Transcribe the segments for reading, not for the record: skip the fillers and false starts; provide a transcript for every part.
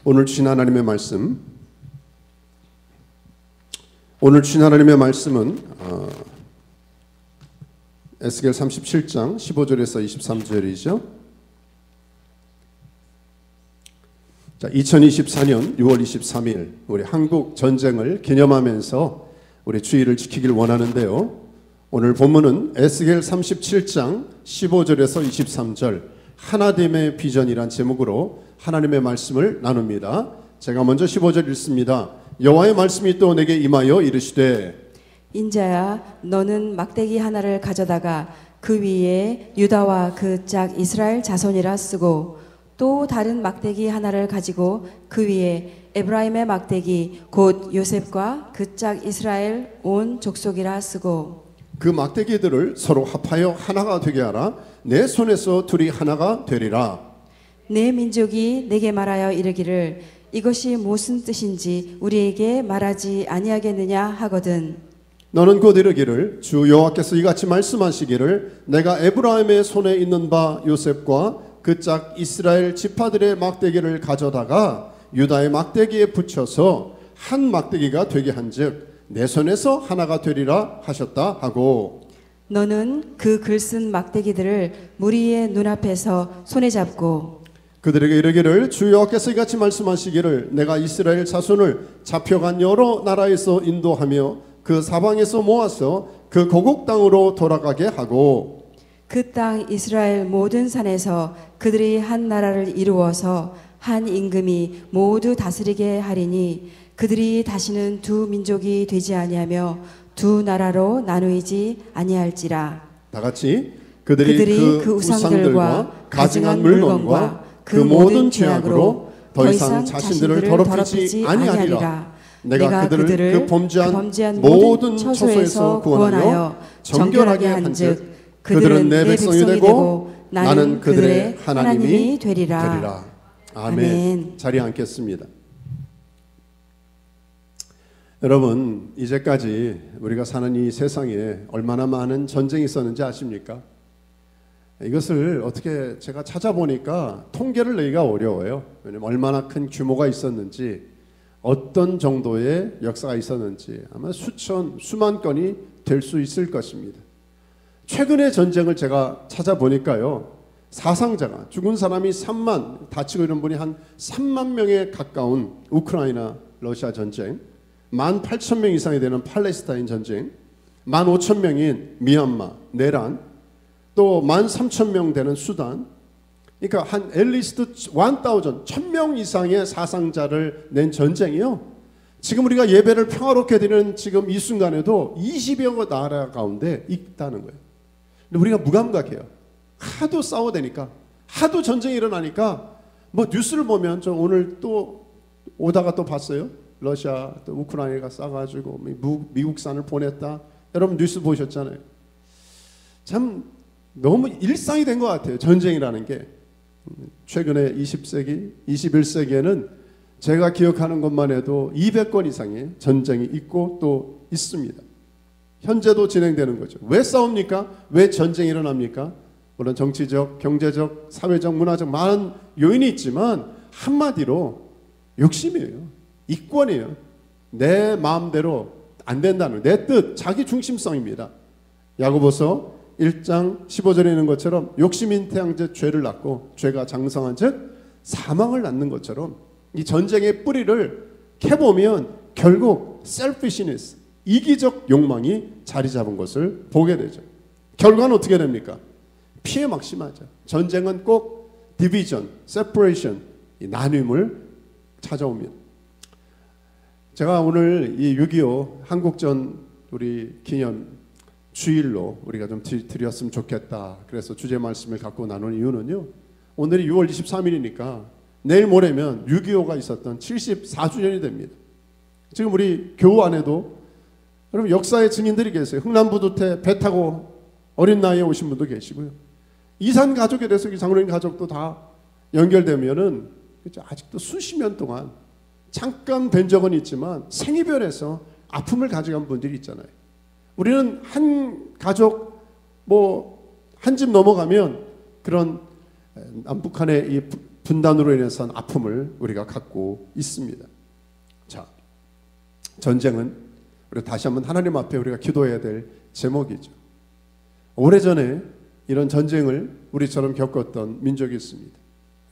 오늘 주신 하나님의 말씀, 은 에스겔 37장 15절에서 23절이죠. 자, 2024년 6월 23일 우리 한국 전쟁을 기념하면서 우리 주일을 지키길 원하는데요. 오늘 본문은 에스겔 37장 15절에서 23절 하나됨의 비전이란 제목으로 하나님의 말씀을 나눕니다. 제가 먼저 15절 읽습니다. 여호와의 말씀이 또 내게 임하여 이르시되 인자야 너는 막대기 하나를 가져다가 그 위에 유다와 그 짝 이스라엘 자손이라 쓰고 또 다른 막대기 하나를 가지고 그 위에 에브라임의 막대기 곧 요셉과 그 짝 이스라엘 온 족속이라 쓰고 그 막대기들을 서로 합하여 하나가 되게 하라. 내 손에서 둘이 하나가 되리라. 내 민족이 내게 말하여 이르기를 이것이 무슨 뜻인지 우리에게 말하지 아니하겠느냐 하거든. 너는 곧 이르기를 주 여호와께서 이같이 말씀하시기를 내가 에브라임의 손에 있는 바 요셉과 그 짝 이스라엘 지파들의 막대기를 가져다가 유다의 막대기에 붙여서 한 막대기가 되게 한즉 내 손에서 하나가 되리라 하셨다 하고 너는 그 글쓴 막대기들을 무리의 눈앞에서 손에 잡고 그들에게 이르기를 주 여호와께서 이같이 말씀하시기를 내가 이스라엘 자손을 잡혀간 여러 나라에서 인도하며 그 사방에서 모아서 그 고국 땅으로 돌아가게 하고 그 땅 이스라엘 모든 산에서 그들이 한 나라를 이루어서 한 임금이 모두 다스리게 하리니 그들이 다시는 두 민족이 되지 아니하며 두 나라로 나누이지 아니할지라. 다 같이 그들이 그 우상들과 가증한 물건과 그 모든 죄악으로 더 이상 자신들을 더럽히지 아니하리라. 내가 그들을 그 범죄한 모든 처소에서 구원하여 정결하게 한즉 그들은 내 백성이 되고 나는 그들의 하나님이 되리라. 아멘. 자리에 앉겠습니다. 여러분, 이제까지 우리가 사는 이 세상에 얼마나 많은 전쟁이 있었는지 아십니까? 이것을 어떻게 제가 찾아보니까 통계를 내기가 어려워요. 왜냐하면 얼마나 큰 규모가 있었는지, 어떤 정도의 역사가 있었는지 아마 수만 건이 될 수 있을 것입니다. 최근의 전쟁을 제가 찾아보니까요, 사상자가 죽은 사람이 3만, 다치고 이런 분이 한 3만 명에 가까운 우크라이나 러시아 전쟁, 18,000명 이상이 되는 팔레스타인 전쟁, 15,000명인 미얀마 내란, 또 13,000명 되는 수단, 그러니까 한 앨리스트 1,000명 이상의 사상자를 낸 전쟁이요. 지금 우리가 예배를 평화롭게 드리는 지금 이 순간에도 20여 나라 가운데 있다는 거예요. 근데 우리가 무감각해요. 하도 싸워대니까, 하도 전쟁이 일어나니까, 뭐 뉴스를 보면 저 오늘 또 오다가 또 봤어요. 러시아 또 우크라이나가 싸가지고 미국산을 보냈다. 여러분 뉴스 보셨잖아요. 참 너무 일상이 된 것 같아요. 전쟁이라는 게. 최근에 20세기, 21세기에는 제가 기억하는 것만 해도 200건 이상의 전쟁이 있고 또 있습니다. 현재도 진행되는 거죠. 왜 싸웁니까? 왜 전쟁이 일어납니까? 물론 정치적, 경제적, 사회적, 문화적 많은 요인이 있지만 한마디로 욕심이에요. 이권이에요. 내 마음대로 안 된다는, 내 뜻, 자기 중심성입니다. 야고보서 1장 15절에 있는 것처럼 욕심인 태양제 죄를 낳고 죄가 장성한 즉 사망을 낳는 것처럼 이 전쟁의 뿌리를 캐보면 결국 selfishness, 이기적 욕망이 자리 잡은 것을 보게 되죠. 결과는 어떻게 됩니까? 피해 막심하죠. 전쟁은 꼭 division, separation, 이 나눔을 찾아옵니다. 제가 오늘 이 6.25 한국전 우리 기념 주일로 우리가 좀 드렸으면 좋겠다. 그래서 주제 말씀을 갖고 나눈 이유는요, 오늘이 6월 23일이니까 내일 모레면 6.25가 있었던 74주년이 됩니다. 지금 우리 교우 안에도 여러분 역사의 증인들이 계세요. 흥남부두태 배 타고 어린 나이에 오신 분도 계시고요. 이산 가족에 대해서 장로님 가족도 다 연결되면은 아직도 수십 년 동안 잠깐 뵌 적은 있지만 생이별에서 아픔을 가져간 분들이 있잖아요. 우리는 한 가족 뭐 한 집 넘어가면 그런 남북한의 이 분단으로 인해서 아픔을 우리가 갖고 있습니다. 자, 전쟁은 우리 다시 한번 하나님 앞에 우리가 기도해야 될 제목이죠. 오래전에 이런 전쟁을 우리처럼 겪었던 민족이 있습니다.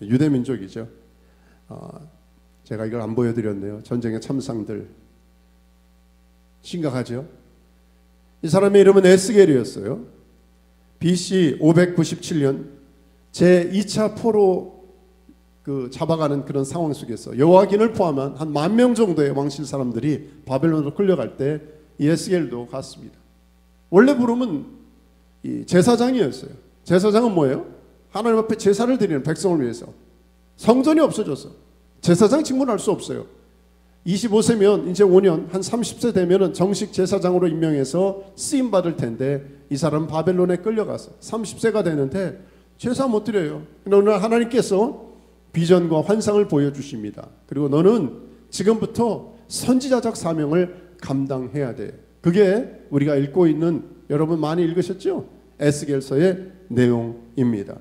유대 민족이죠. 제가 이걸 안 보여드렸네요. 전쟁의 참상들 심각하죠. 이 사람의 이름은 에스겔이었어요. BC 597년 제2차 포로 잡아가는 그런 상황 속에서 여호와긴을 포함한 한 10,000명 정도의 왕실 사람들이 바벨론으로 끌려갈 때 이 에스겔도 갔습니다. 원래 부름은 이 제사장이었어요. 제사장은 뭐예요? 하나님 앞에 제사를 드리는 백성을 위해서. 성전이 없어졌어. 제사장 직무를 할 수 없어요. 25세면 이제 5년, 한 30세 되면은 정식 제사장으로 임명해서 쓰임 받을 텐데 이 사람은 바벨론에 끌려가서 30세가 되는데 제사 못 드려요. 그러나 오늘 하나님께서 비전과 환상을 보여주십니다. 그리고 너는 지금부터 선지자적 사명을 감당해야 돼. 그게 우리가 읽고 있는, 여러분 많이 읽으셨죠? 에스겔서의 내용입니다.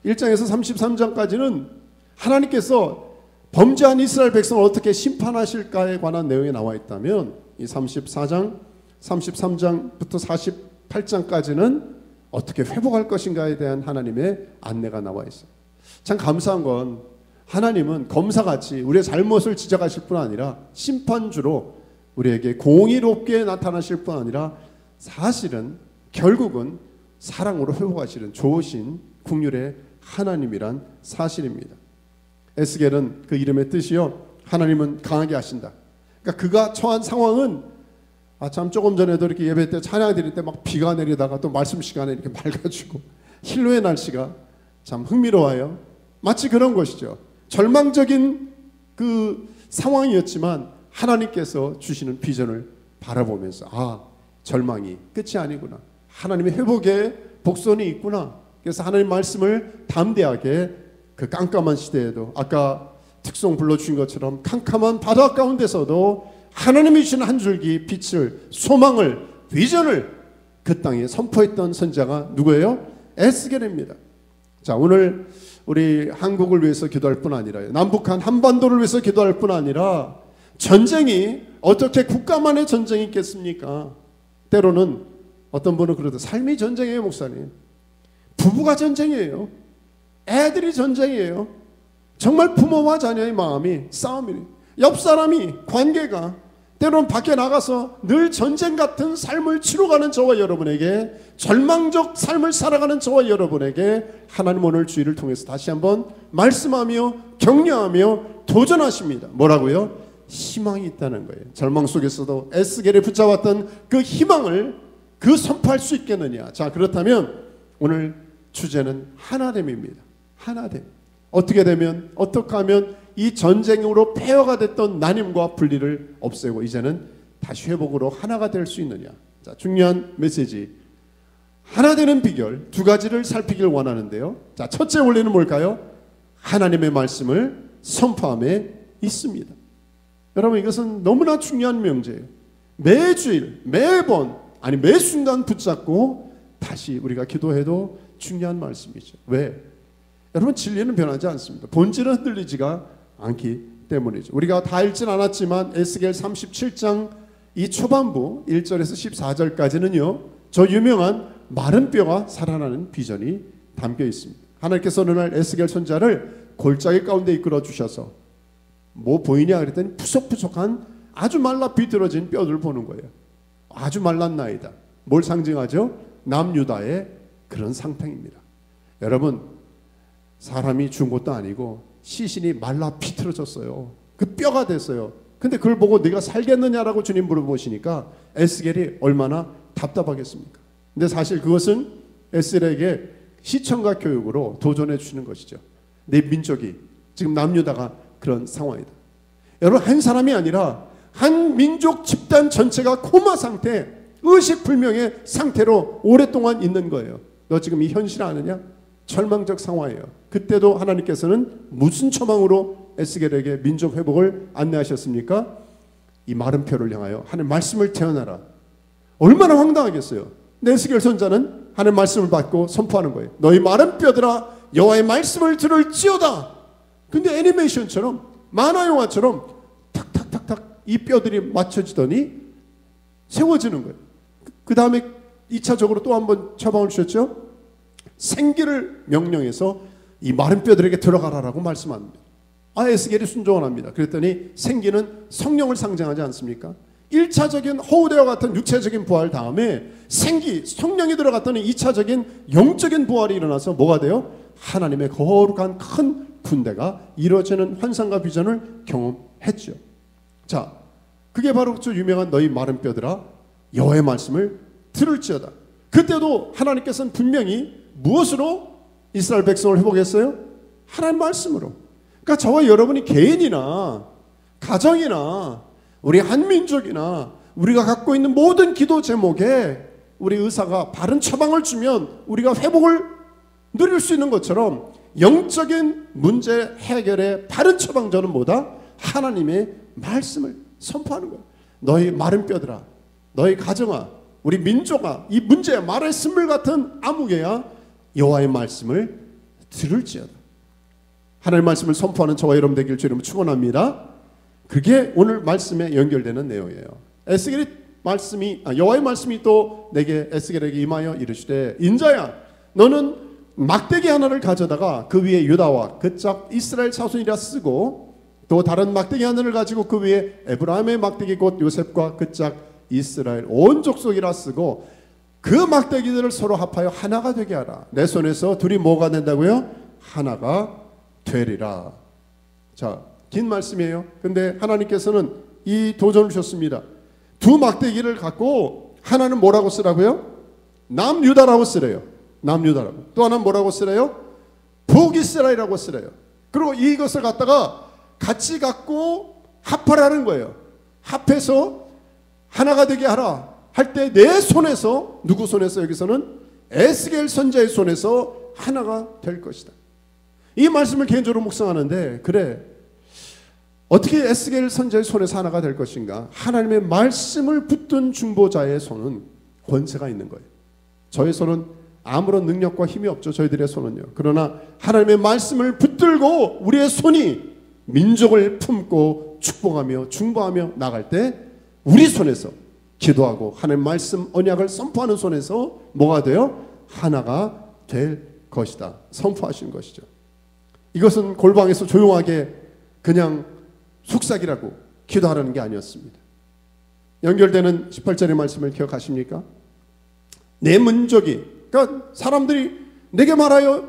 1장에서 33장까지는 하나님께서 범죄한 이스라엘 백성을 어떻게 심판하실까에 관한 내용이 나와 있다면 이 34장, 33장부터 48장까지는 어떻게 회복할 것인가에 대한 하나님의 안내가 나와 있어요. 참 감사한 건 하나님은 검사같이 우리의 잘못을 지적하실 뿐 아니라 심판주로 우리에게 공의롭게 나타나실 뿐 아니라 사실은 결국은 사랑으로 회복하시는 좋으신 국률의 하나님이란 사실입니다. 에스겔은 그 이름의 뜻이요, 하나님은 강하게 하신다. 그러니까 그가 처한 상황은 참 조금 전에도 이렇게 예배 때 찬양 드릴 때 막 비가 내리다가 또 말씀 시간에 이렇게 맑아지고 힐로의 날씨가 참 흥미로워요. 마치 그런 것이죠. 절망적인 그 상황이었지만 하나님께서 주시는 비전을 바라보면서 절망이 끝이 아니구나. 하나님의 회복의 복선이 있구나. 그래서 하나님 말씀을 담대하게 그 깜깜한 시대에도 아까 특송 불러주신 것처럼 캄캄한 바다 가운데서도 하나님이 주신 한 줄기 빛을, 소망을, 비전을 그 땅에 선포했던 선지자가 누구예요? 에스겔입니다. 자, 오늘 우리 한국을 위해서 기도할 뿐 아니라 남북한 한반도를 위해서 기도할 뿐 아니라 전쟁이 어떻게 국가만의 전쟁이 있겠습니까? 때로는 어떤 분은 그러다 삶이 전쟁이에요, 목사님. 부부가 전쟁이에요. 애들이 전쟁이에요. 정말 부모와 자녀의 마음이 싸움이에요. 옆 사람이, 관계가 때로는 밖에 나가서 늘 전쟁 같은 삶을 치러가는 저와 여러분에게, 절망적 삶을 살아가는 저와 여러분에게 하나님 오늘 주의를 통해서 다시 한번 말씀하며 격려하며 도전하십니다. 뭐라고요? 희망이 있다는 거예요. 절망 속에서도 에스겔이 붙잡았던 그 희망을 선포할 수 있겠느냐. 자, 그렇다면 오늘 주제는 하나됨입니다. 하나됨. 어떻게 되면, 어떻게 하면 이 전쟁으로 폐허가 됐던 나눔과 분리를 없애고 이제는 다시 회복으로 하나가 될 수 있느냐. 자, 중요한 메시지. 하나 되는 비결 두 가지를 살피길 원하는데요. 자, 첫째 원리는 뭘까요? 하나님의 말씀을 선포함에 있습니다. 여러분, 이것은 너무나 중요한 명제예요. 매주일, 매번, 아니 매 순간 붙잡고 다시 우리가 기도해도 중요한 말씀이죠. 왜? 여러분, 진리는 변하지 않습니다. 본질은 흔들리지가 않기 때문이죠. 우리가 다 읽진 않았지만 에스겔 37장 이 초반부 1절에서 14절까지는요, 저 유명한 마른 뼈가 살아나는 비전이 담겨 있습니다. 하나님께서 어느 날 에스겔 선지자를 골짜기 가운데 이끌어 주셔서 뭐 보이냐 그랬더니 푸석푸석한 아주 말라 비틀어진 뼈들을 보는 거예요. 아주 말랐나이다. 뭘 상징하죠? 남유다의 그런 상태입니다. 여러분, 사람이 죽은 것도 아니고 시신이 말라 비틀어졌어요. 그 뼈가 됐어요. 근데 그걸 보고 네가 살겠느냐라고 주님 물어보시니까 에스겔이 얼마나 답답하겠습니까? 근데 사실 그것은 에스겔에게 시청각 교육으로 도전해 주시는 것이죠. 내 민족이 지금 남유다가 그런 상황이다. 여러분, 한 사람이 아니라 한 민족 집단 전체가 코마 상태, 의식불명의 상태로 오랫동안 있는 거예요. 너 지금 이 현실 아느냐? 절망적 상황이에요. 그때도 하나님께서는 무슨 처방으로 에스겔에게 민족 회복을 안내하셨습니까? 이 마른 뼈를 향하여 하나님 말씀을 태어나라. 얼마나 황당하겠어요. 에스겔 선자는 하나님 말씀을 받고 선포하는 거예요. 너희 마른 뼈들아, 여호와의 말씀을 들을지어다. 근데 애니메이션처럼 만화 영화처럼 탁탁탁탁 이 뼈들이 맞춰지더니 세워지는 거예요. 그 다음에 2차적으로 또 한번 처방을 주셨죠. 생기를 명령해서 이 마른 뼈들에게 들어가라라고 말씀합니다. 에스겔이 순종을 합니다. 그랬더니 생기는 성령을 상징하지 않습니까? 1차적인 호우대와 같은 육체적인 부활 다음에 생기, 성령이 들어갔더니 2차적인 영적인 부활이 일어나서 뭐가 돼요? 하나님의 거룩한 큰 군대가 이루어지는 환상과 비전을 경험했죠. 자, 그게 바로 저 유명한 너희 마른 뼈들아 여호와의 말씀을 들을지어다. 그때도 하나님께서는 분명히 무엇으로 이스라엘 백성을 회복했어요? 하나님 말씀으로. 그러니까 저와 여러분이 개인이나 가정이나 우리 한민족이나 우리가 갖고 있는 모든 기도 제목에 우리 의사가 바른 처방을 주면 우리가 회복을 누릴 수 있는 것처럼 영적인 문제 해결의 바른 처방전은 뭐다? 하나님의 말씀을 선포하는 거예요. 너희 마른 뼈들아, 너희 가정아, 우리 민족아, 이 문제에 말의 쓴물 같은 암흑에야 여호와의 말씀을 들을지어다. 하나님의 말씀을 선포하는 저와 여러분 되길 주님으로 축원합니다. 그게 오늘 말씀에 연결되는 내용이에요. 에스겔의 말씀이 여호와의 말씀이 또 내게 에스겔에게 임하여 이르시되 인자야 너는 막대기 하나를 가져다가 그 위에 유다와 그 짝 이스라엘 자손이라 쓰고 또 다른 막대기 하나를 가지고 그 위에 에브라임의 막대기 곧 요셉과 그 짝 이스라엘 온 족속이라 쓰고 그 막대기들을 서로 합하여 하나가 되게 하라. 내 손에서 둘이 뭐가 된다고요? 하나가 되리라. 자, 긴 말씀이에요. 근데 하나님께서는 이 도전을 주셨습니다. 두 막대기를 갖고 하나는 뭐라고 쓰라고요? 남유다라고 쓰래요. 남유다라고. 또 하나는 뭐라고 쓰래요? 북이스라엘이라고 쓰래요. 그리고 이것을 갖다가 같이 갖고 합하라는 거예요. 합해서 하나가 되게 하라 할 때 내 손에서, 누구 손에서? 여기서는 에스겔 선지자의 손에서 하나가 될 것이다. 이 말씀을 개인적으로 묵상하는데, 그래, 어떻게 에스겔 선지자의 손에서 하나가 될 것인가? 하나님의 말씀을 붙든 중보자의 손은 권세가 있는 거예요. 저의 손은 아무런 능력과 힘이 없죠. 저희들의 손은요. 그러나 하나님의 말씀을 붙들고 우리의 손이 민족을 품고 축복하며 중보하며 나갈 때 우리 손에서 기도하고 하나님의 말씀 언약을 선포하는 손에서 뭐가 돼요? 하나가 될 것이다. 선포하신 것이죠. 이것은 골방에서 조용하게 그냥 속삭이라고 기도하라는 게 아니었습니다. 연결되는 18절의 말씀을 기억하십니까? 내 민족이, 그러니까 사람들이 내게 말하여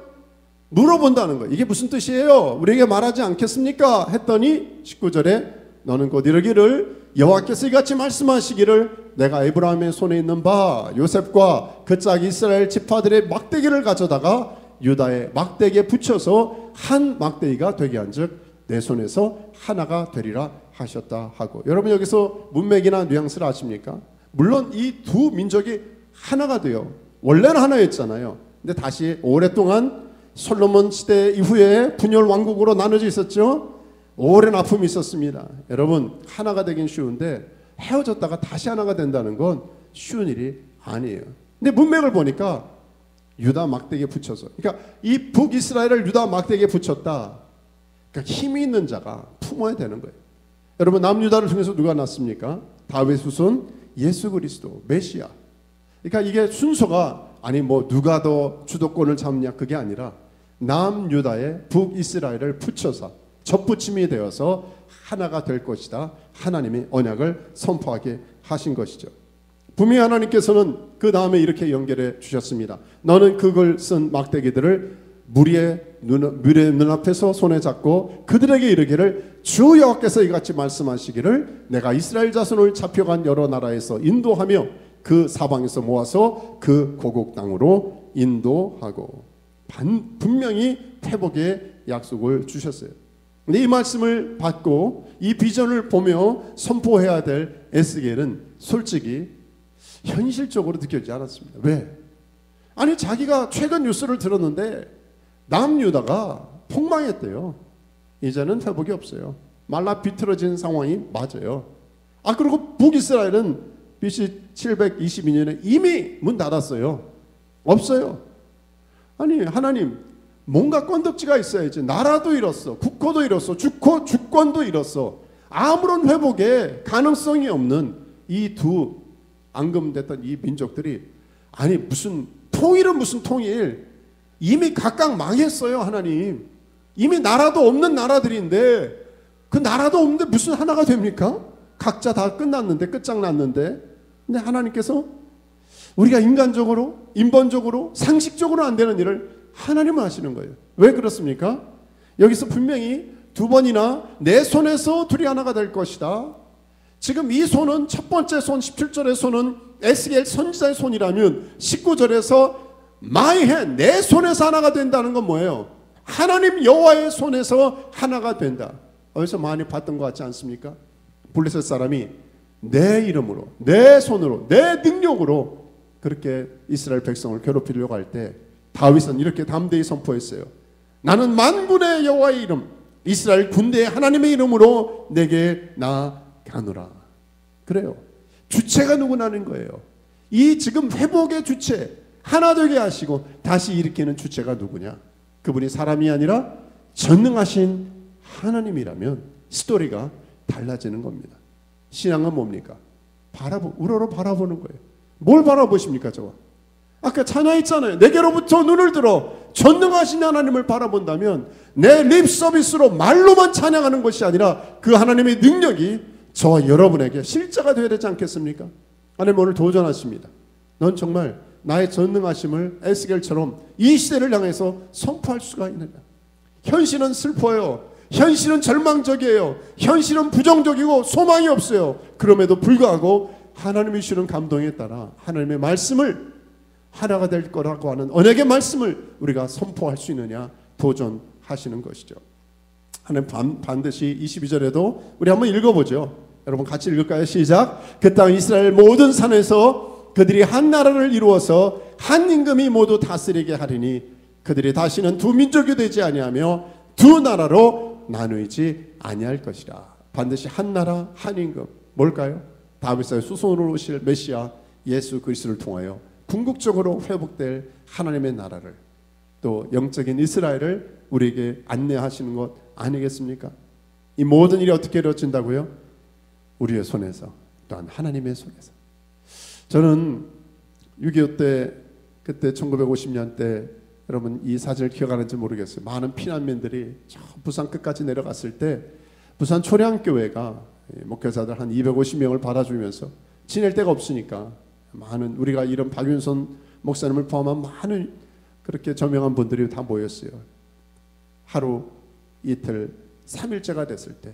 물어본다는 거예요. 이게 무슨 뜻이에요? 우리에게 말하지 않겠습니까? 했더니 19절에 너는 곧 이르기를 여호와께서 이같이 말씀하시기를 내가 에브라임의 손에 있는 바 요셉과 그 짝 이스라엘 지파들의 막대기를 가져다가 유다의 막대기에 붙여서 한 막대기가 되게 한즉 내 손에서 하나가 되리라 하셨다 하고. 여러분 여기서 문맥이나 뉘앙스를 아십니까? 물론 이 두 민족이 하나가 돼요. 원래는 하나였잖아요. 근데 다시 오랫동안 솔로몬 시대 이후에 분열 왕국으로 나눠져 있었죠. 오랜 아픔이 있었습니다. 여러분 하나가 되긴 쉬운데 헤어졌다가 다시 하나가 된다는 건 쉬운 일이 아니에요. 근데 문맥을 보니까 유다 막대기에 붙여서, 그러니까 이 북이스라엘을 유다 막대기에 붙였다. 그러니까 힘이 있는 자가 품어야 되는 거예요. 여러분 남유다를 통해서 누가 났습니까? 다윗 후손 예수 그리스도 메시아. 그러니까 이게 순서가 아니 뭐 누가 더 주도권을 잡냐 그게 아니라 남유다에 북이스라엘을 붙여서 접붙임이 되어서 하나가 될 것이다. 하나님의 언약을 선포하게 하신 것이죠. 분명히 하나님께서는 그 다음에 이렇게 연결해 주셨습니다. 너는 그걸 쓴 막대기들을 무리의 눈앞에서 손에 잡고 그들에게 이르기를 주 여호와께서 이같이 말씀하시기를 내가 이스라엘 자손을 잡혀간 여러 나라에서 인도하며 그 사방에서 모아서 그 고국 땅으로 인도하고. 분명히 회복의 약속을 주셨어요. 근데 이 말씀을 받고 이 비전을 보며 선포해야 될 에스겔은 솔직히 현실적으로 느껴지지 않았습니다. 왜? 아니 자기가 최근 뉴스를 들었는데 남유다가 폭망했대요. 이제는 회복이 없어요. 말라 비틀어진 상황이 맞아요. 그리고 북이스라엘은 BC 722년에 이미 문 닫았어요. 없어요. 아니 하나님 뭔가 건덕지가 있어야지. 나라도 잃었어, 국호도 잃었어, 주권도 잃었어. 아무런 회복에 가능성이 없는 이 두 앙금됐던 이 민족들이, 아니 무슨 통일은 무슨 통일, 이미 각각 망했어요. 하나님, 이미 나라도 없는 나라들인데, 그 나라도 없는데 무슨 하나가 됩니까? 각자 다 끝장났는데. 근데 하나님께서 우리가 인간적으로, 인본적으로, 상식적으로 안 되는 일을 하나님은 하시는 거예요. 왜 그렇습니까? 여기서 분명히 두 번이나 내 손에서 둘이 하나가 될 것이다. 지금 이 손은, 첫 번째 손 17절의 손은 에스겔 선지자의 손이라면 19절에서 My hand, 내 손에서 하나가 된다는 건 뭐예요? 하나님 여호와의 손에서 하나가 된다. 어디서 많이 봤던 것 같지 않습니까? 블레셋 사람이 내 이름으로, 내 손으로, 내 능력으로 그렇게 이스라엘 백성을 괴롭히려고 할 때 다윗은 이렇게 담대히 선포했어요. 나는 만군의 여호와의 이름, 이스라엘 군대의 하나님의 이름으로 내게 나아가노라. 그래요. 주체가 누구냐는 거예요. 이 지금 회복의 주체, 하나 되게 하시고 다시 일으키는 주체가 누구냐? 그분이 사람이 아니라 전능하신 하나님이라면 스토리가 달라지는 겁니다. 신앙은 뭡니까? 우러러 바라보는 거예요. 뭘 바라보십니까? 저와 아까 찬양했잖아요. 내게로부터 눈을 들어 전능하신 하나님을 바라본다면 내 립 서비스로 말로만 찬양하는 것이 아니라 그 하나님의 능력이 저와 여러분에게 실제가 되어야 되지 않겠습니까? 하나님 오늘 도전하십니다. 넌 정말 나의 전능하심을 에스겔처럼 이 시대를 향해서 선포할 수가 있느냐? 현실은 슬퍼요. 현실은 절망적이에요. 현실은 부정적이고 소망이 없어요. 그럼에도 불구하고 하나님이 주시는 감동에 따라 하나님의 말씀을, 하나가 될 거라고 하는 언약의 말씀을 우리가 선포할 수 있느냐 도전하시는 것이죠. 하나님 반드시 22절에도 우리 한번 읽어보죠. 여러분 같이 읽을까요? 시작. 그 땅 이스라엘 모든 산에서 그들이 한 나라를 이루어서 한 임금이 모두 다스리게 하리니 그들이 다시는 두 민족이 되지 아니하며 두 나라로 나누지 아니할 것이라. 반드시 한 나라 한 임금. 뭘까요? 다윗의 수손으로 오실 메시아 예수 그리스도를 통하여 궁극적으로 회복될 하나님의 나라를, 또 영적인 이스라엘을 우리에게 안내하시는 것 아니겠습니까? 이 모든 일이 어떻게 이루어진다고요? 우리의 손에서, 또한 하나님의 손에서. 저는 6.25 때, 그때 1950년 때, 여러분 이 사진을 기억하는지 모르겠어요. 많은 피난민들이 저 부산 끝까지 내려갔을 때 부산 초량교회가 목회자들 한 250명을 받아주면서 지낼 데가 없으니까 많은, 우리가 이런 박윤선 목사님을 포함한 많은 그렇게 저명한 분들이 다 모였어요. 하루 이틀 3일째가 됐을 때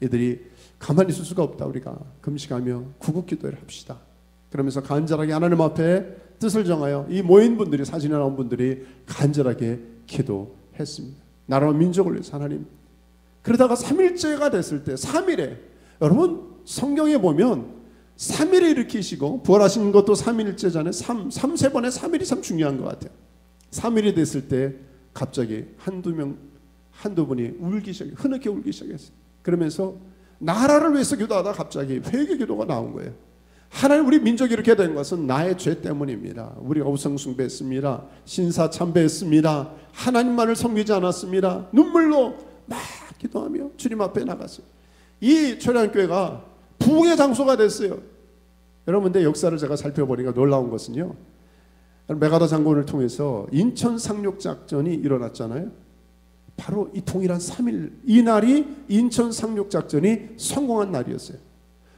이들이 가만히 있을 수가 없다, 우리가 금식하며 구국기도를 합시다 그러면서 간절하게 하나님 앞에 뜻을 정하여 이 모인 분들이, 사진에 나온 분들이 간절하게 기도했습니다. 나라와 민족을 위해서 하나님. 그러다가 3일째가 됐을 때 3일에, 여러분 성경에 보면 3일에 일으키시고 부활하신 것도 3일째잖아요. 3번에 3일이 참 중요한 것 같아요. 3일이 됐을 때 갑자기 한두 분이 울기 시작해요. 흐느껴 울기 시작했어요. 그러면서 나라를 위해서 기도하다 갑자기 회개 기도가 나온 거예요. 하나님, 우리 민족이 이렇게 된 것은 나의 죄 때문입니다. 우리가 우상숭배했습니다. 신사참배했습니다. 하나님만을 섬기지 않았습니다. 눈물로 막 기도하며 주님 앞에 나갔어요. 이 초량교회가 부흥의 장소가 됐어요. 여러분, 근데 역사를 제가 살펴보니까 놀라운 것은요, 메가더 장군을 통해서 인천 상륙작전이 일어났잖아요. 바로 이 동일한 3일, 이 날이 인천 상륙작전이 성공한 날이었어요.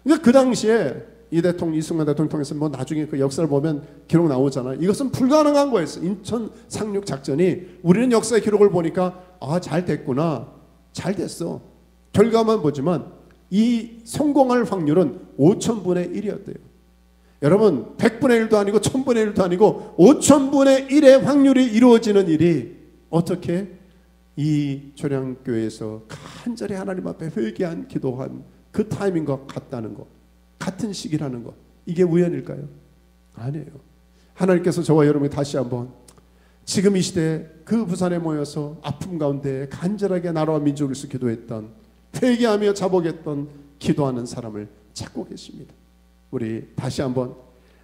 그러니까 그 당시에 이 대통령, 이승만 대통령 통해서 뭐 나중에 그 역사를 보면 기록 나오잖아요. 이것은 불가능한 거였어요. 인천 상륙작전이. 우리는 역사의 기록을 보니까 잘 됐구나, 잘 됐어, 결과만 보지만 이 성공할 확률은 5,000분의 1이었대요. 여러분, 100분의 1도 아니고 1000분의 1도 아니고 5,000분의 1의 확률이 이루어지는 일이 어떻게 이 초량교회에서 간절히 하나님 앞에 회개한, 기도한 그 타이밍과 같다는 것, 같은 시기라는 것, 이게 우연일까요? 아니에요. 하나님께서 저와 여러분이 다시 한번 지금 이 시대에 그 부산에 모여서 아픔 가운데 간절하게 나라와 민족을 위해서 기도했던, 회개하며 자복했던 기도하는 사람을 찾고 계십니다. 우리 다시 한번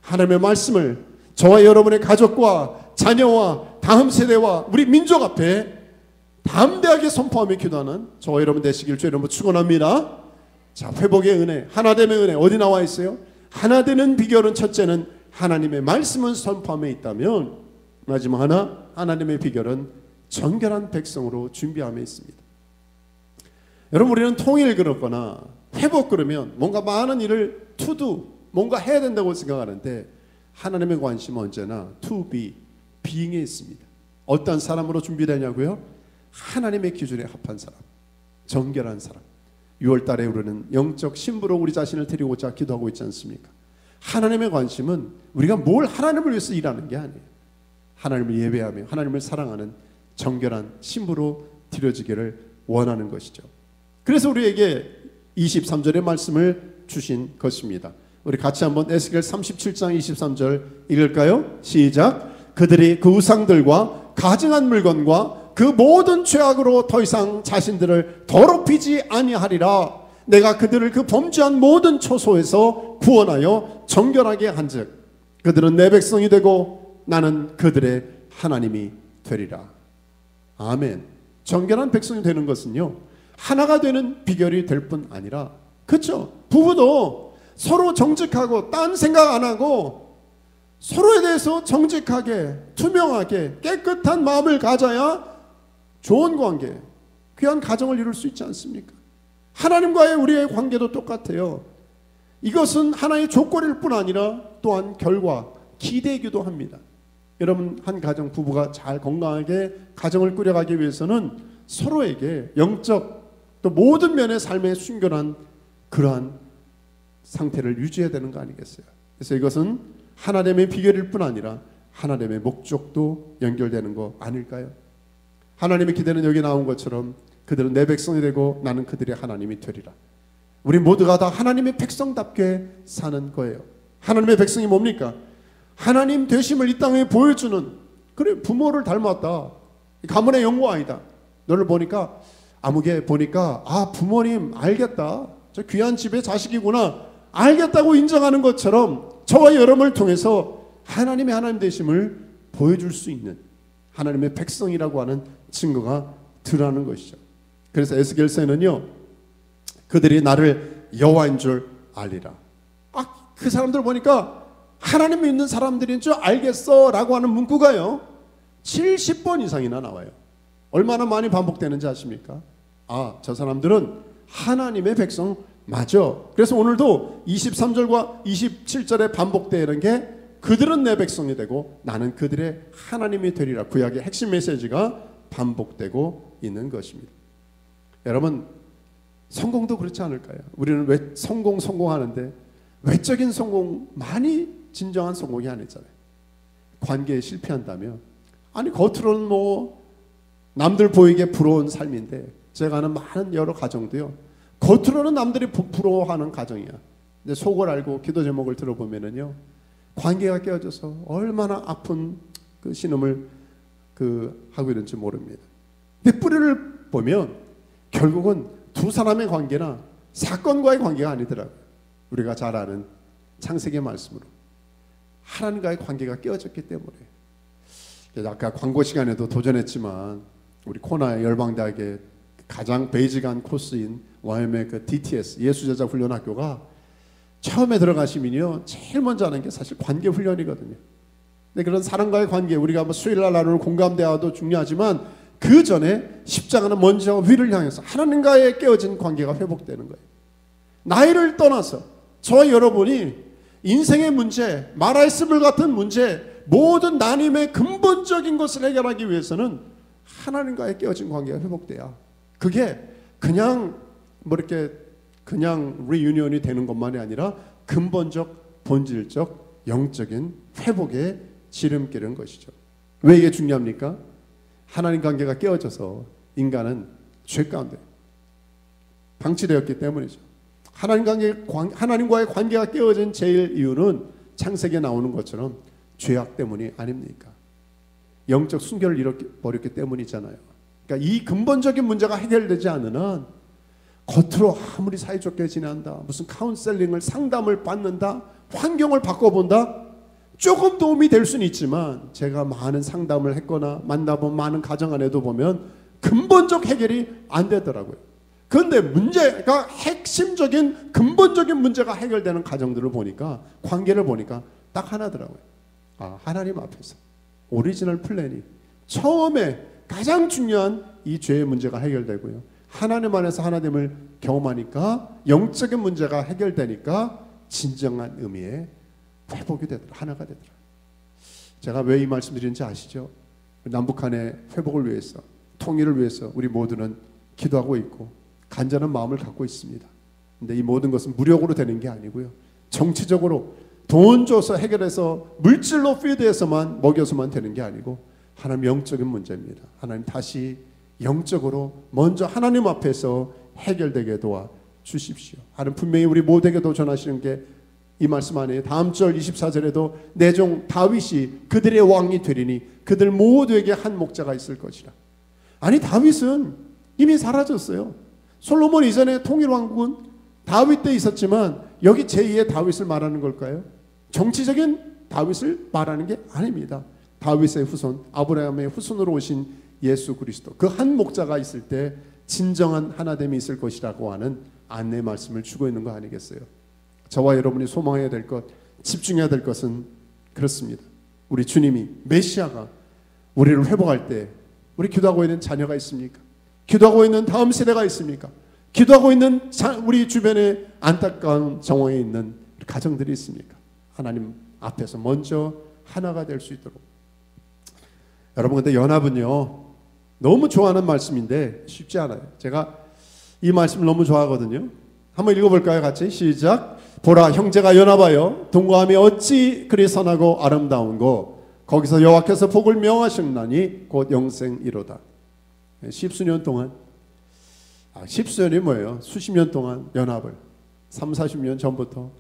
하나님의 말씀을 저와 여러분의 가족과 자녀와 다음 세대와 우리 민족 앞에 담대하게 선포하며 기도하는 저와 여러분 되시길 주의 이름으로 축원합니다. 자, 회복의 은혜, 하나됨의 은혜 어디 나와 있어요? 하나 되는 비결은 첫째는 하나님의 말씀을 선포함에 있다면, 마지막 하나님의 비결은 정결한 백성으로 준비함에 있습니다. 여러분, 우리는 통일 그러거나 회복 그러면 뭔가 많은 일을 뭔가 해야 된다고 생각하는데, 하나님의 관심은 언제나 being에 있습니다. 어떤 사람으로 준비되냐고요? 하나님의 기준에 합한 사람, 정결한 사람. 6월달에 우리는 영적 신부로 우리 자신을 드리고자 기도하고 있지 않습니까? 하나님의 관심은 우리가 뭘 하나님을 위해서 일하는 게 아니에요. 하나님을 예배하며 하나님을 사랑하는 정결한 신부로 드려지기를 원하는 것이죠. 그래서 우리에게 23절의 말씀을 주신 것입니다. 우리 같이 한번 에스겔 37장 23절 읽을까요? 시작. 그들이 그 우상들과 가증한 물건과 그 모든 죄악으로 더 이상 자신들을 더럽히지 아니하리라. 내가 그들을 그 범죄한 모든 초소에서 구원하여 정결하게 한즉 그들은 내 백성이 되고 나는 그들의 하나님이 되리라. 아멘. 정결한 백성이 되는 것은요, 하나가 되는 비결이 될 뿐 아니라, 그렇죠? 부부도 서로 정직하고 딴 생각 안 하고 서로에 대해서 정직하게 투명하게 깨끗한 마음을 가져야 좋은 관계, 귀한 가정을 이룰 수 있지 않습니까? 하나님과의 우리의 관계도 똑같아요. 이것은 하나의 조건일 뿐 아니라 또한 결과, 기대이기도 합니다. 여러분, 한 가정 부부가 잘 건강하게 가정을 꾸려가기 위해서는 서로에게 영적 또 모든 면의 삶의 순결한 그러한 상태를 유지해야 되는 거 아니겠어요? 그래서 이것은 하나님의 비결일 뿐 아니라 하나님의 목적도 연결되는 거 아닐까요? 하나님의 기대는 여기 나온 것처럼 그들은 내 백성이 되고 나는 그들의 하나님이 되리라. 우리 모두가 다 하나님의 백성답게 사는 거예요. 하나님의 백성이 뭡니까? 하나님 되심을 이 땅에 보여주는, 그래, 부모를 닮았다, 가문의 영모 아니다. 너를 보니까 아무개 보니까 부모님 알겠다, 저 귀한 집의 자식이구나 알겠다고 인정하는 것처럼 저와 여러분을 통해서 하나님의 하나님 되심을 보여줄 수 있는 하나님의 백성이라고 하는 증거가 드러나는 것이죠. 그래서 에스겔서에는요, 그들이 나를 여호와인 줄 알리라. 그 사람들 보니까 하나님 믿는 사람들인 줄 알겠어 라고 하는 문구가요 70번 이상이나 나와요. 얼마나 많이 반복되는지 아십니까? 저 사람들은 하나님의 백성 맞아. 그래서 오늘도 23절과 27절에 반복되는 게 그들은 내 백성이 되고 나는 그들의 하나님이 되리라. 구약의 핵심 메시지가 반복되고 있는 것입니다. 여러분, 성공도 그렇지 않을까요? 우리는 왜 성공하는데 외적인 성공만이 진정한 성공이 아니잖아요. 관계에 실패한다면, 겉으로는 뭐 남들 보이게 부러운 삶인데, 제가 아는 많은 여러 가정도요, 겉으로는 남들이 부러워하는 가정이야. 근데 속을 알고 기도 제목을 들어보면은요, 관계가 깨어져서 얼마나 아픈 그 신음을 하고 있는지 모릅니다. 근데 뿌리를 보면 결국은 두 사람의 관계나 사건과의 관계가 아니더라고요. 우리가 잘 아는 창세기 말씀으로 하나님과의 관계가 깨어졌기 때문에. 아까 광고 시간에도 도전했지만 우리 코나의 열방대학의 가장 베이직한 코스인 YM의 그 DTS 예수제자 훈련학교가 처음에 들어가시면요, 제일 먼저 하는 게 사실 관계 훈련이거든요. 근데 그런 사람과의 관계, 우리가 뭐 수요일날 나누는 공감대화도 중요하지만 그 전에 십자가는 먼저 위를 향해서 하나님과의 깨어진 관계가 회복되는 거예요. 나이를 떠나서 저와 여러분이 인생의 문제, 마라이스물 같은 문제, 모든 나님의 근본적인 것을 해결하기 위해서는 하나님과의 깨어진 관계가 회복돼야, 그게 그냥 그냥 리유니언이 되는 것만이 아니라 근본적, 본질적, 영적인 회복의 지름길인 것이죠. 왜 이게 중요합니까? 하나님 관계가 깨어져서 인간은 죄 가운데 방치되었기 때문이죠. 하나님과의 관계가 깨어진 제일 이유는 창세기에 나오는 것처럼 죄악 때문이 아닙니까? 영적 순결을 잃어버렸기 때문이잖아요. 그러니까 이 근본적인 문제가 해결되지 않는 한 겉으로 아무리 사이좋게 지낸다, 무슨 카운셀링을 상담을 받는다, 환경을 바꿔본다, 조금 도움이 될 수는 있지만 제가 많은 상담을 했거나 만나본 많은 가정 안에도 보면 근본적 해결이 안 되더라고요. 그런데 문제가 핵심적인 근본적인 문제가 해결되는 가정들을 보니까 관계를 보니까 딱 하나더라고요. 하나님 앞에서 오리지널 플랜이 처음에 가장 중요한 이 죄의 문제가 해결되고요. 하나님 안에서 하나님을 경험하니까 영적인 문제가 해결되니까 진정한 의미의 회복이 되더라. 하나가 되더라. 제가 왜 이 말씀 드리는지 아시죠? 남북한의 회복을 위해서, 통일을 위해서 우리 모두는 기도하고 있고 간절한 마음을 갖고 있습니다. 근데 이 모든 것은 무력으로 되는 게 아니고요. 정치적으로 돈 줘서 해결해서 물질로 피드해서만 먹여서만 되는 게 아니고 하나님 영적인 문제입니다. 하나님 다시 영적으로 먼저 하나님 앞에서 해결되게 도와 주십시오. 하나님 분명히 우리 모두에게도 전하시는 게 이 말씀 안에 다음 절 24절에도 내 종 다윗이 그들의 왕이 되리니 그들 모두에게 한 목자가 있을 것이라. 아니 다윗은 이미 사라졌어요. 솔로몬 이전에 통일왕국은 다윗 때 있었지만 여기 제2의 다윗을 말하는 걸까요? 정치적인 다윗을 말하는 게 아닙니다. 다윗의 후손, 아브라함의 후손으로 오신 예수 그리스도, 그 한 목자가 있을 때 진정한 하나됨이 있을 것이라고 하는 안내 말씀을 주고 있는 거 아니겠어요? 저와 여러분이 소망해야 될 것, 집중해야 될 것은 그렇습니다. 우리 주님이 메시아가 우리를 회복할 때 우리 기도하고 있는 자녀가 있습니까? 기도하고 있는 다음 세대가 있습니까? 기도하고 있는 우리 주변에 안타까운 정황에 있는 가정들이 있습니까? 하나님 앞에서 먼저 하나가 될 수 있도록. 여러분 근데 연합은요 너무 좋아하는 말씀인데 쉽지 않아요. 제가 이 말씀을 너무 좋아하거든요. 한번 읽어볼까요? 같이 시작. 보라 형제가 연합하여 동거함이 어찌 그리 선하고 아름다운고 거기서 여호와께서 복을 명하셨나니 곧 영생이로다. 십수년 동안 십수년이 뭐예요? 수십 년 동안 연합을 30-40년 전부터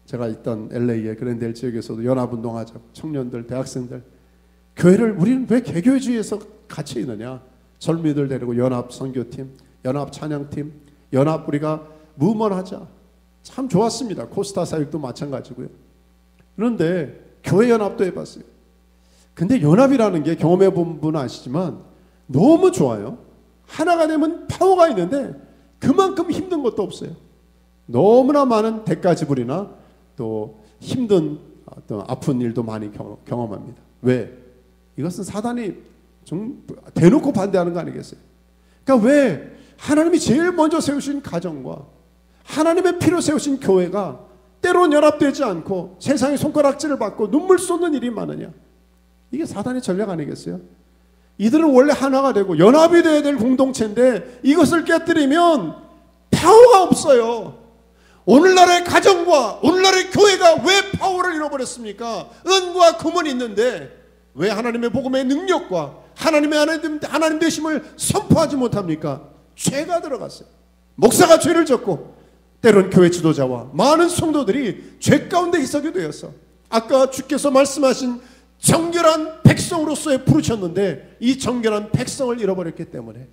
제가 있던 LA의 그랜델 지역에서도 연합운동하자 청년들 대학생들 교회를 우리는 왜 개교주의에서 갇혀 있느냐. 젊은이들 데리고 연합 선교팀 연합 찬양팀 연합 우리가 무먼하자. 참 좋았습니다. 코스타 사역도 마찬가지고요. 그런데 교회 연합도 해봤어요. 근데 연합이라는 게 경험해 본 분은 아시지만 너무 좋아요. 하나가 되면 파워가 있는데 그만큼 힘든 것도 없어요. 너무나 많은 대가 지불이나 또 힘든 어떤 아픈 일도 많이 경험합니다. 왜? 이것은 사단이 좀 대놓고 반대하는 거 아니겠어요? 그러니까 왜 하나님이 제일 먼저 세우신 가정과 하나님의 피로 세우신 교회가 때론 연합되지 않고 세상의 손가락질을 받고 눈물 쏟는 일이 많으냐? 이게 사단의 전략 아니겠어요? 이들은 원래 하나가 되고 연합이 되어야 될 공동체인데 이것을 깨뜨리면 파워가 없어요. 오늘날의 가정과 오늘날의 교회가 왜 파워를 잃어버렸습니까? 은과 금은 있는데 왜 하나님의 복음의 능력과 하나님 되심을 선포하지 못합니까? 죄가 들어갔어요. 목사가 죄를 졌고 때론 교회 지도자와 많은 성도들이 죄 가운데 희석이 되어서 아까 주께서 말씀하신 정결한 백성으로서의 부르셨는데 이 정결한 백성을 잃어버렸기 때문에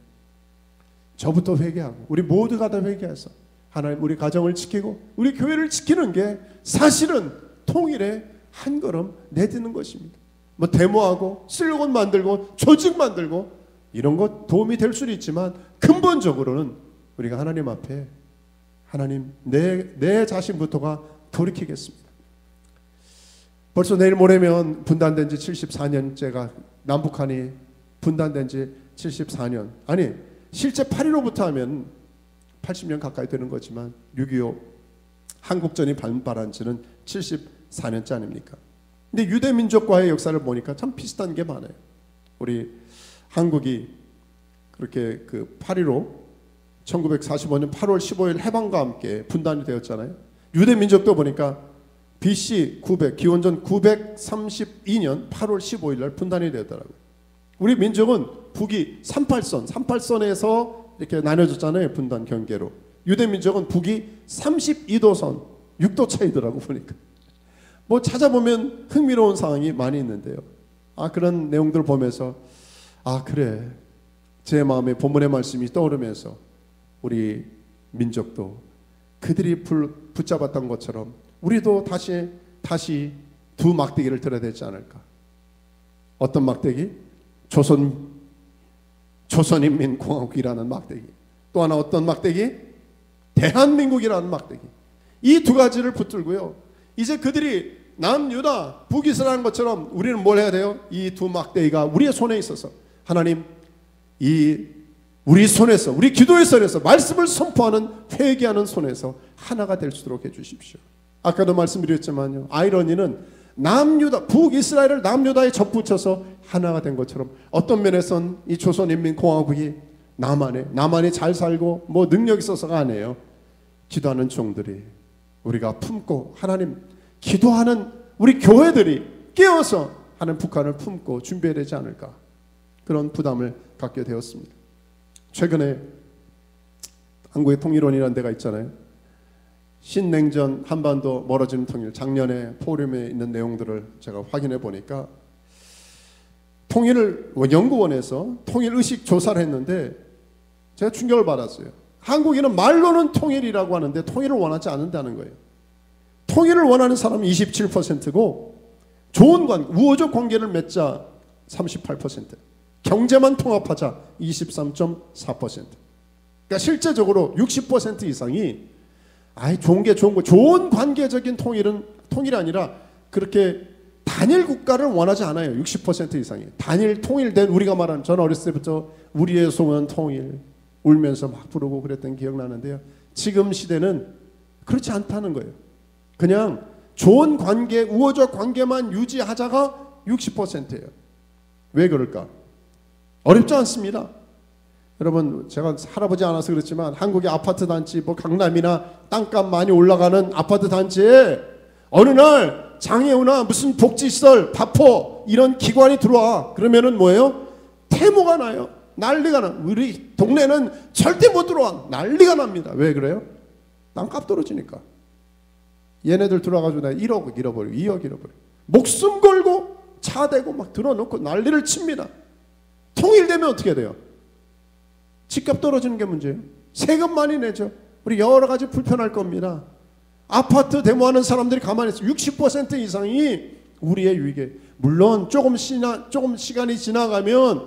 저부터 회개하고 우리 모두가 다 회개해서 하나님 우리 가정을 지키고 우리 교회를 지키는 게 사실은 통일의 한 걸음 내딛는 것입니다. 뭐 데모하고 슬로건 만들고 조직 만들고 이런 것 도움이 될 수는 있지만 근본적으로는 우리가 하나님 앞에 하나님 내 자신부터가 돌이키겠습니다. 벌써 내일 모레면 분단된 지 74년째가 남북한이 분단된 지 74년 아니 실제 8.15부터 하면 80년 가까이 되는 거지만 6.25 한국전이 발발한 지는 74년째 아닙니까? 근데 유대민족과의 역사를 보니까 참 비슷한 게 많아요. 우리 한국이 그렇게 그 8.15 1945년 8월 15일 해방과 함께 분단이 되었잖아요. 유대민족도 보니까 BC 900 기원전 932년 8월 15일 날 분단이 되었더라고요. 우리 민족은 북이 38선에서 이렇게 나눠졌잖아요. 분단 경계로. 유대민족은 북이 32도선 6도 차이더라고 보니까. 뭐 찾아보면 흥미로운 상황이 많이 있는데요. 그런 내용들을 보면서 그래 제 마음에 본문의 말씀이 떠오르면서 우리 민족도 그들이 붙잡았던 것처럼 우리도 다시 두 막대기를 들어야 되지 않을까? 어떤 막대기? 조선인민공화국이라는 막대기. 또 하나 어떤 막대기? 대한민국이라는 막대기. 이 두 가지를 붙들고요. 이제 그들이 남유다, 북이스라엘 것처럼 우리는 뭘 해야 돼요? 이 두 막대기가 우리의 손에 있어서 하나님, 우리 손에서, 우리 기도의 손에서, 말씀을 선포하는 회개하는 손에서 하나가 될 수 있도록 해주십시오. 아까도 말씀드렸지만요, 아이러니는 남유다, 북이스라엘을 남유다에 접붙여서 하나가 된 것처럼 어떤 면에선 이 조선인민공화국이 남한에 잘 살고 뭐 능력 있어서가 아니에요. 기도하는 종들이 우리가 품고, 하나님 기도하는 우리 교회들이 깨어서 하는 북한을 품고 준비해야 되지 않을까, 그런 부담을 갖게 되었습니다. 최근에 한국의 통일원이라는 데가 있잖아요. 신냉전 한반도 멀어지는 통일, 작년에 포럼에 있는 내용들을 제가 확인해 보니까 연구원에서 통일의식 조사를 했는데 제가 충격을 받았어요. 한국인은 말로는 통일이라고 하는데 통일을 원하지 않는다는 거예요. 통일을 원하는 사람은 27%고 좋은 우호적 관계를 맺자 38%, 경제만 통합하자 23.4%. 그러니까 실제적으로 60% 이상이 좋은 게 좋은 거, 좋은 관계적인 통일이 아니라 그렇게 단일 국가를 원하지 않아요. 60% 이상이 단일 통일된, 우리가 말하는, 저는 어렸을 때부터 우리의 소원 통일 울면서 막 부르고 그랬던 기억나는데요. 지금 시대는 그렇지 않다는 거예요. 그냥 좋은 관계, 우호적 관계만 유지하자가 60%예요. 왜 그럴까? 어렵지 않습니다. 여러분, 제가 할아버지 않아서 그렇지만 한국의 아파트 단지, 뭐 강남이나 땅값 많이 올라가는 아파트 단지에 어느 날 장애우나 무슨 복지시설, 바포 이런 기관이 들어와. 그러면은 뭐예요? 태모가 나요. 난리가 나. 우리 동네는 절대 못 들어와. 난리가 납니다. 왜 그래요? 땅값 떨어지니까. 얘네들 들어와가지고 나 1억 잃어버리고 2억 잃어버리고 목숨 걸고 차 대고 막 들어놓고 난리를 칩니다. 통일되면 어떻게 돼요? 집값 떨어지는 게 문제예요. 세금 많이 내죠. 우리 여러 가지 불편할 겁니다. 아파트 데모하는 사람들이 가만히 있어요. 60% 이상이 우리의 유익에, 물론 조금 시간이 지나가면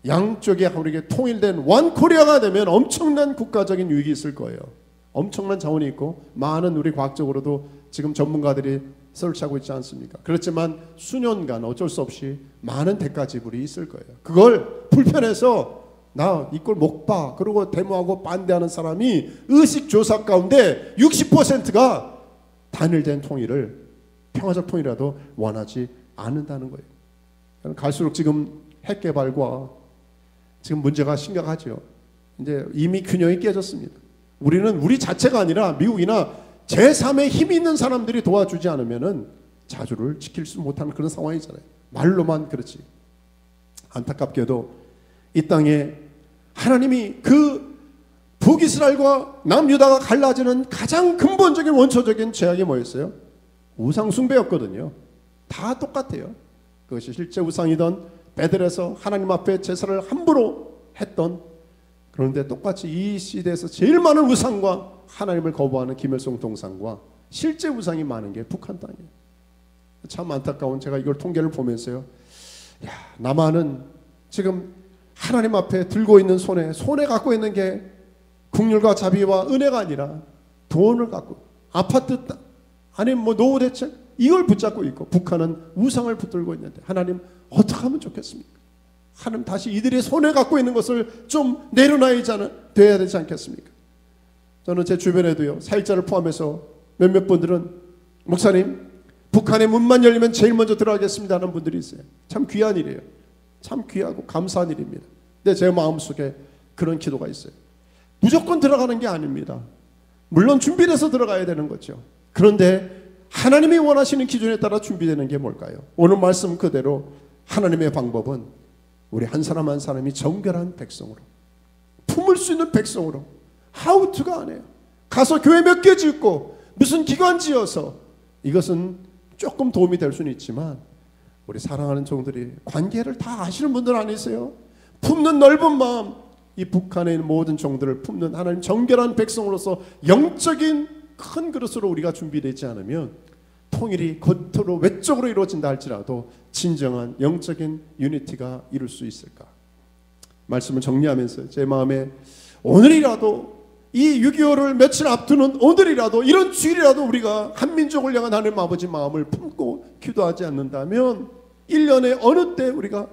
양쪽에 우리에게 통일된 원코리아가 되면 엄청난 국가적인 유익이 있을 거예요. 엄청난 자원이 있고 많은 우리 과학적으로도 지금 전문가들이 설치하고 있지 않습니까? 그렇지만 수년간 어쩔 수 없이 많은 대가 지불이 있을 거예요. 그걸 불편해서 나 이걸 못 봐 그러고 데모하고 반대하는 사람이 의식조사 가운데 60%가 단일된 통일을, 평화적 통일이라도 원하지 않는다는 거예요. 갈수록 지금 핵 개발과 지금 문제가 심각하죠. 이제 이미 균형이 깨졌습니다. 우리는 우리 자체가 아니라 미국이나 제3의 힘이 있는 사람들이 도와주지 않으면은 자주를 지킬 수 못하는 그런 상황이잖아요. 말로만 그렇지. 안타깝게도 이 땅에 하나님이 그 북이스라엘과 남유다가 갈라지는 가장 근본적인 원초적인 죄악이 뭐였어요? 우상숭배였거든요. 다 똑같아요. 그것이 실제 우상이던 베들에서 하나님 앞에 제사를 함부로 했던, 그런데 똑같이 이 시대에서 제일 많은 우상과 하나님을 거부하는 김일성 동상과 실제 우상이 많은 게 북한 땅이에요. 참 안타까운, 제가 이걸 통계를 보면서요, 남한은 지금 하나님 앞에 들고 있는 손에 갖고 있는 게 국률과 자비와 은혜가 아니라 돈을 갖고, 아파트 아니면 뭐 노후 대책 이걸 붙잡고 있고, 북한은 우상을 붙들고 있는데 하나님 어떻게 하면 좋겠습니까? 하나님 다시 이들의 손에 갖고 있는 것을 좀 내려놔야 돼야 되지 않겠습니까? 저는 제 주변에도요, 사역자를 포함해서 몇몇 분들은 목사님 북한의 문만 열리면 제일 먼저 들어가겠습니다 하는 분들이 있어요. 참 귀한 일이에요. 참 귀하고 감사한 일입니다. 근데 제 마음속에 그런 기도가 있어요. 무조건 들어가는 게 아닙니다. 물론 준비돼서 들어가야 되는 거죠. 그런데 하나님이 원하시는 기준에 따라 준비되는 게 뭘까요? 오늘 말씀 그대로 하나님의 방법은 우리 한 사람 한 사람이 정결한 백성으로, 품을 수 있는 백성으로, 하우투가 아니에요. 가서 교회 몇 개 짓고 무슨 기관 지어서, 이것은 조금 도움이 될 수는 있지만 우리 사랑하는 종들이 관계를 다 아시는 분들 아니세요? 품는 넓은 마음, 이 북한에 있는 모든 종들을 품는 하나님 정결한 백성으로서 영적인 큰 그릇으로 우리가 준비되지 않으면 통일이 겉으로 외적으로 이루어진다 할지라도 진정한 영적인 유니티가 이룰 수 있을까? 말씀을 정리하면서 제 마음에 오늘이라도 이 6.25를 며칠 앞두는 오늘이라도 이런 주일이라도 우리가 한민족을 향한 하나님 아버지 마음을 품고 기도하지 않는다면 1년에 어느 때 우리가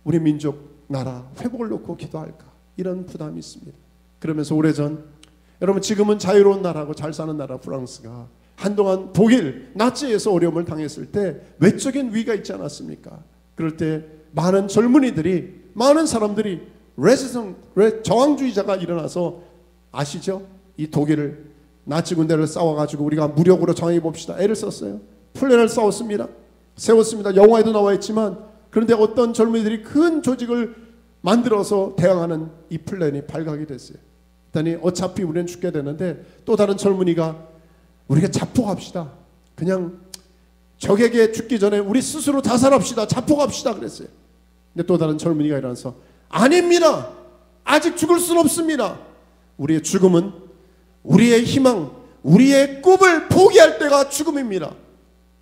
우리 민족 나라 회복을 놓고 기도할까? 이런 부담이 있습니다. 그러면서 오래전 여러분 지금은 자유로운 나라고 잘 사는 나라 프랑스가 한동안 독일 나치에서 어려움을 당했을 때 외적인 위기가 있지 않았습니까? 그럴 때 많은 젊은이들이 많은 사람들이 저항주의자가 일어나서 아시죠? 이 독일을 나치 군대를 싸워가지고 우리가 무력으로 정해 봅시다. 애를 썼어요. 플랜을 세웠습니다. 영화에도 나와 있지만 그런데 어떤 젊은이들이 큰 조직을 만들어서 대항하는 이 플랜이 발각이 됐어요. 그랬더니 어차피 우리는 죽게 되는데 또 다른 젊은이가 우리가 자폭합시다. 그냥 적에게 죽기 전에 우리 스스로 자살합시다. 자폭합시다 그랬어요. 근데 또 다른 젊은이가 일어나서 아닙니다. 아직 죽을 수는 없습니다. 우리의 죽음은 우리의 희망, 우리의 꿈을 포기할 때가 죽음입니다.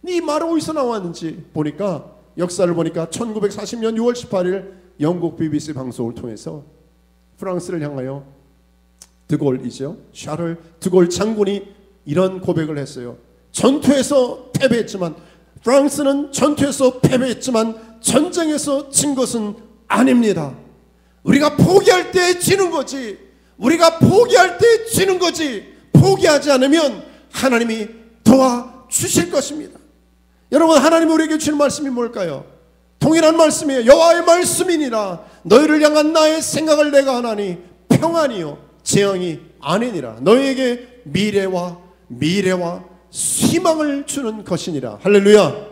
이 말은 어디서 나왔는지 보니까 역사를 보니까 1940년 6월 18일 영국 BBC 방송을 통해서 프랑스를 향하여 드골이죠. 샤를 드골 장군이 이런 고백을 했어요. 전투에서 패배했지만 프랑스는 전투에서 패배했지만 전쟁에서 진 것은 아닙니다. 우리가 포기할 때 지는 거지. 우리가 포기할 때 지는 거지. 포기하지 않으면 하나님이 도와주실 것입니다. 여러분 하나님이 우리에게 주는 말씀이 뭘까요? 동일한 말씀이에요. 여호와의 말씀이니라. 너희를 향한 나의 생각을 내가 하나니 평안이요 재앙이 아니니라. 너희에게 미래와 희망을 주는 것이니라. 할렐루야.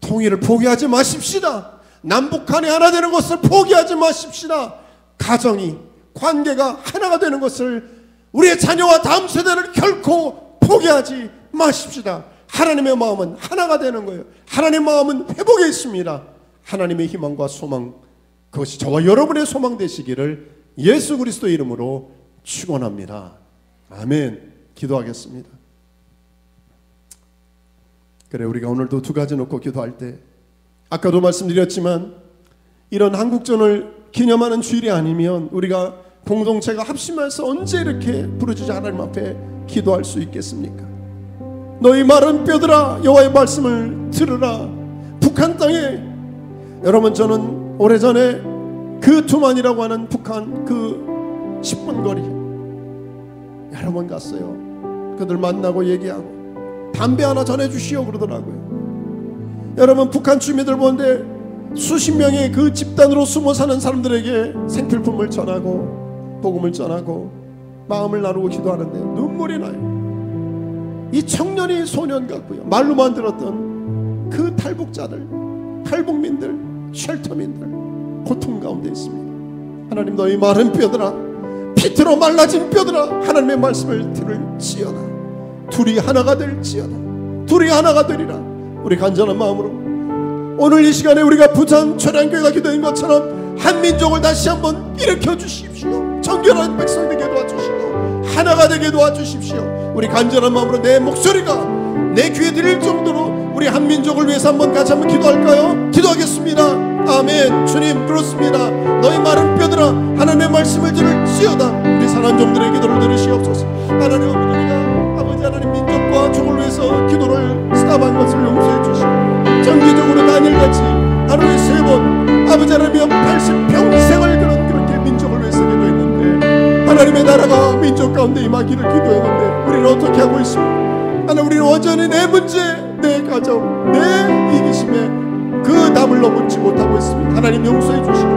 통일을 포기하지 마십시다. 남북 간에 하나 되는 것을 포기하지 마십시다. 가정이 관계가 하나가 되는 것을 우리의 자녀와 다음 세대를 결코 포기하지 마십시다. 하나님의 마음은 하나가 되는 거예요. 하나님의 마음은 회복에 있습니다. 하나님의 희망과 소망, 그것이 저와 여러분의 소망 되시기를 예수 그리스도의 이름으로 축원합니다. 아멘. 기도하겠습니다. 그래, 우리가 오늘도 두 가지 놓고 기도할 때 아까도 말씀드렸지만 이런 한국전을 기념하는 주일이 아니면 우리가 공동체가 합심해서 언제 이렇게 부르짖어 하나님 앞에 기도할 수 있겠습니까? 너희 마른 뼈들아 여호와의 말씀을 들으라. 북한 땅에 여러분 저는 오래전에 그 투만이라고 하는 북한 그 10분 거리 여러 번 갔어요. 그들 만나고 얘기하고 담배 하나 전해주시오 그러더라고요. 여러분 북한 주민들 보는데 수십 명의 그 집단으로 숨어 사는 사람들에게 생필품을 전하고 복음을 전하고 마음을 나누고 기도하는데 눈물이 나요. 이 청년이 소년 같고요. 말로만 들었던 그 탈북자들, 탈북민들, 쉘터민들 고통 가운데 있습니다. 하나님 너희 마른 뼈들아 피트로 말라진 뼈들아 하나님의 말씀을 들을지어다. 둘이 하나가 될지어다. 둘이 하나가 되리라. 우리 간절한 마음으로 오늘 이 시간에 우리가 부산 초량교회가 기도한 것처럼 한민족을 다시 한번 일으켜 주십시오. 정결한 백성 되게 도와주시고 하나가 되게 도와주십시오. 우리 간절한 마음으로 내 목소리가 내 귀에 들릴 정도로 우리 한민족을 위해서 같이 한번 기도할까요? 기도하겠습니다. 아멘. 주님 그렇습니다. 너희 마른 뼈들아 하나님의 말씀을 들을지어다. 우리 사랑하는 종들의 기도를 들으시옵소서. 하나님 아버지 하나님 민족과 종을 위해서 기도를 스탑한 것을 용서해 주시고 정기적으로 단일같이 하루에 3번 아버지 하나님 80평생을 그렇게 민족을 위해서 기도했는데 하나님의 나라가 민족 가운데 임하기를 기도했는데 우리는 어떻게 하고 있습니까? 하나님 우리는 여전히 내 문제, 내 가정, 내 이기심에 그 답을 넘지 못하고 있습니다. 하나님 용서해 주시고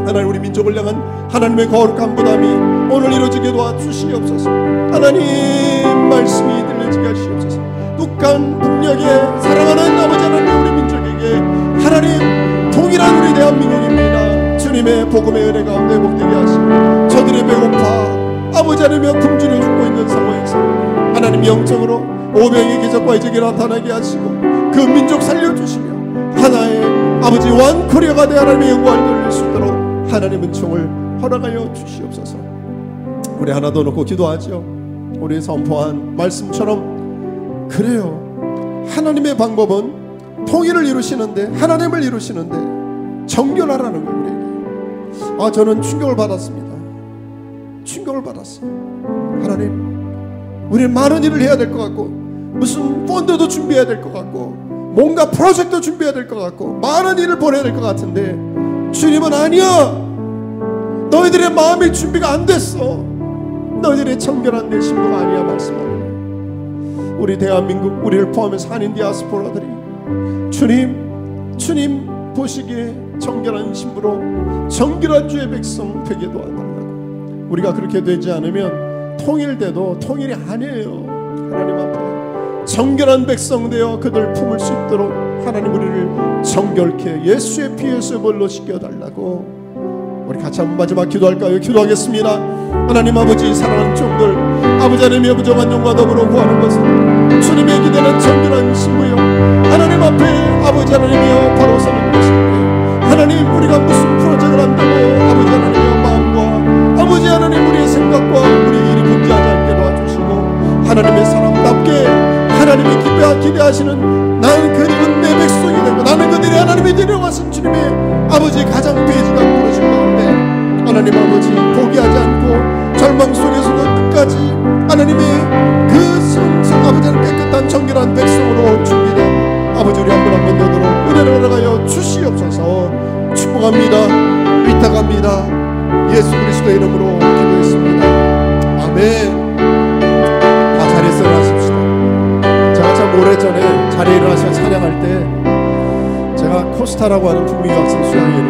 하나님 우리 민족을 향한 하나님의 거룩한 부담이 오늘 이루어지게 도와주시옵소서. 하나님 말씀이 들려지게 하시옵소서. 북한 북녘에 사랑하는 아버지 하나님 우리 민족에게 하나님 동일한 우리 대한민국입니다. 주님의 복음의 은혜 가운데 복되게 하시고 저들의 배고파 아버지 하나님의 굶주려 죽고 있는 상황에서 하나님 영적으로 오병의 기적과 이적이 나타나게 하시고 그 민족 살려주시며 하나의 아버지 원코리아가 되어 하나님의 영광을 돌릴 수 있도록 하나님은 총을 허락하여 주시옵소서. 우리 하나 더 놓고 기도하죠. 우리 선포한 말씀처럼 그래요. 하나님의 방법은 통일을 이루시는데, 하나님을 이루시는데 정결하라는 거예요. 우리에게. 저는 충격을 받았습니다. 충격을 받았어요. 하나님, 우리는 많은 일을 해야 될 것 같고, 무슨 펀드도 준비해야 될 것 같고, 뭔가 프로젝트도 준비해야 될 것 같고, 많은 일을 보내야 될 것 같은데, 주님은 아니야. 너희들의 마음의 준비가 안 됐어. 너희들의 정결한 내 신부가 아니야 말씀하는 우리 대한민국, 우리를 포함해서 한인 디아스포라들이 주님 보시기에 정결한 신부로 정결한 주의 백성 되게 도와달라고. 우리가 그렇게 되지 않으면 통일돼도 통일이 아니에요. 하나님 앞에 정결한 백성 되어 그들 품을 수 있도록 하나님 우리를 정결케 예수의 피에서 벌로 씻겨달라고. 우리 같이 한번 마지막 기도할까요? 기도하겠습니다. 하나님 아버지, 사랑하는 종들, 아버지 하나님의 부정한 영과 더불어 구하는 것은 주님의 기대는 정결한 신부요, 하나님 앞에 아버지 하나님이여 바로 서는 것인데, 하나님 우리가 무슨 프로젝트를 한다고 아버지 하나님의 마음과 아버지 하나님 우리의 생각과 우리의 일이 분지하지 않게 도와주시고, 하나님의 사람답게 하나님이 기대하시는 나는 그들은 내 백성이 되고 나는 그들이 하나님이 데려가신 주님의 아버지 가장 배지가 부르신 가운데 하나님 아버지 포기하지 않고 절망 속에서도 끝까지 하나님의 그 성성 아버지는 깨끗한 정결한 백성으로 준비된 아버지 우리 한 분 한 분 되도록 은혜를 허락하여 주시옵소서. 축복합니다. 위탁합니다. 예수 그리스도의 이름으로 기도했습니다. 아멘. 다 자리에서 일어나십시다. 제가 참 오래전에 자리에 일어나서 찬양할 때 제가 코스타라고 하는 북미 학생 수양회를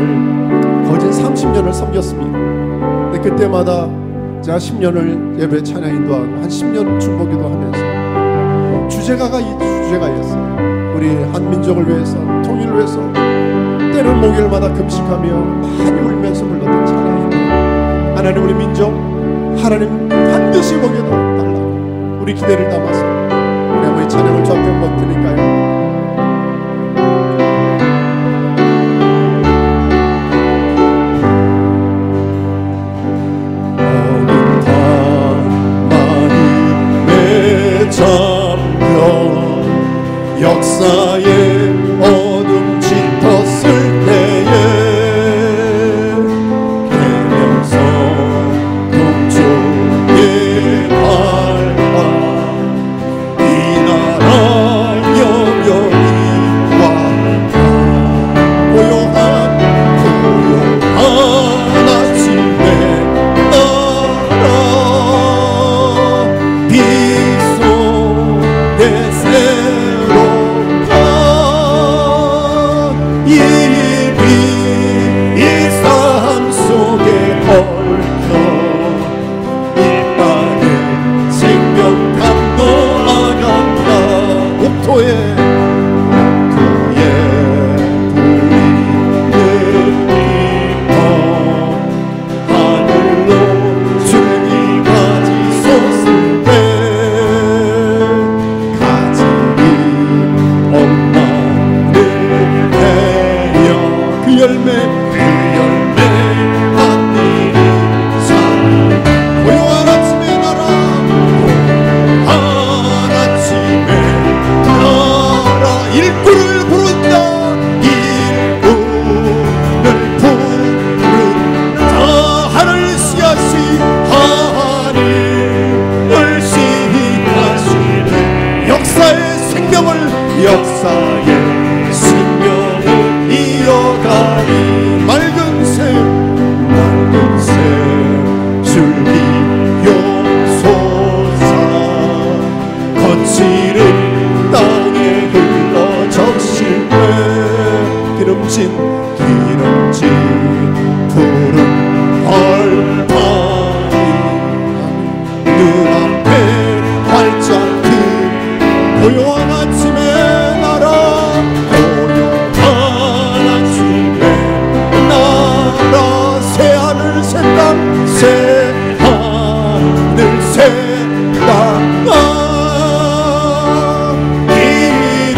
거진 30년을 섬겼습니다. 근데 그때마다 제가 10년을 예배 찬양 인도하고 한 10년 중보기도 하면서 주제가가 이 주제가였어요. 우리 한민족을 위해서, 통일을 위해서 때는 목요일마다 금식하며 많이 울면서 불렀던 찬양입니다. 하나님 우리 민족 하나님 반드시 보게 달라고 우리 기대를 담아서 우리 한번 이 찬양을 저한테 한번 드릴까요? 역사의 어둠 짙었을 때에 계명성 동쪽에 밝아 이 나라 영영이 왔다. 고요한 아침에 나라 빗속에 역사의 생명을 이어가리. 맑은 새 줄기 용솟아 거칠은 땅에 흘러 적실 때 기름진 푸른 벌판이 눈앞에 활짝 핀 고요한 아침에 새 하늘 새 땅 길이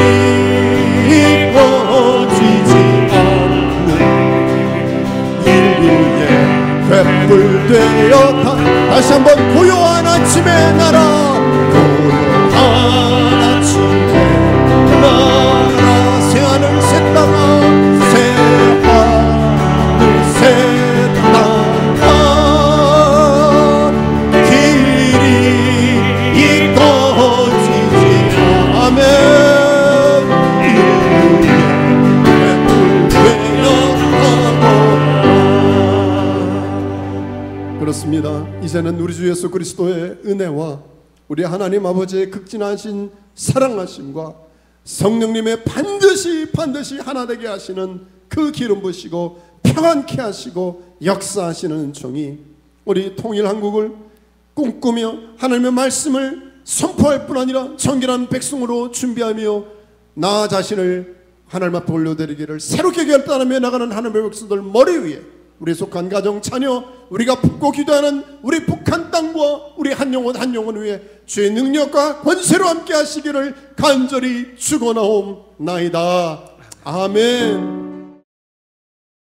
꺼지지 않는 인류의 횃불 되어 다시 한번 고요한 아침의 나라 고요한 아침의 기도합니다. 이제는 우리 주 예수 그리스도의 은혜와 우리 하나님 아버지의 극진하신 사랑하심과 성령님의 반드시 하나 되게 하시는 그 기름 부으시고 평안케 하시고 역사하시는 종이 우리 통일한국을 꿈꾸며 하나님의 말씀을 선포할 뿐 아니라 정결한 백성으로 준비하며 나 자신을 하나님 앞에 올려드리기를 새롭게 결단하며 나가는 하나님의 백성들 머리 위에 우리 속한 가정 자녀 우리가 품고 기도하는 우리 북한 땅과 우리 한 영혼 위에 주의 능력과 권세로 함께 하시기를 간절히 축원하옵나이다. 아멘.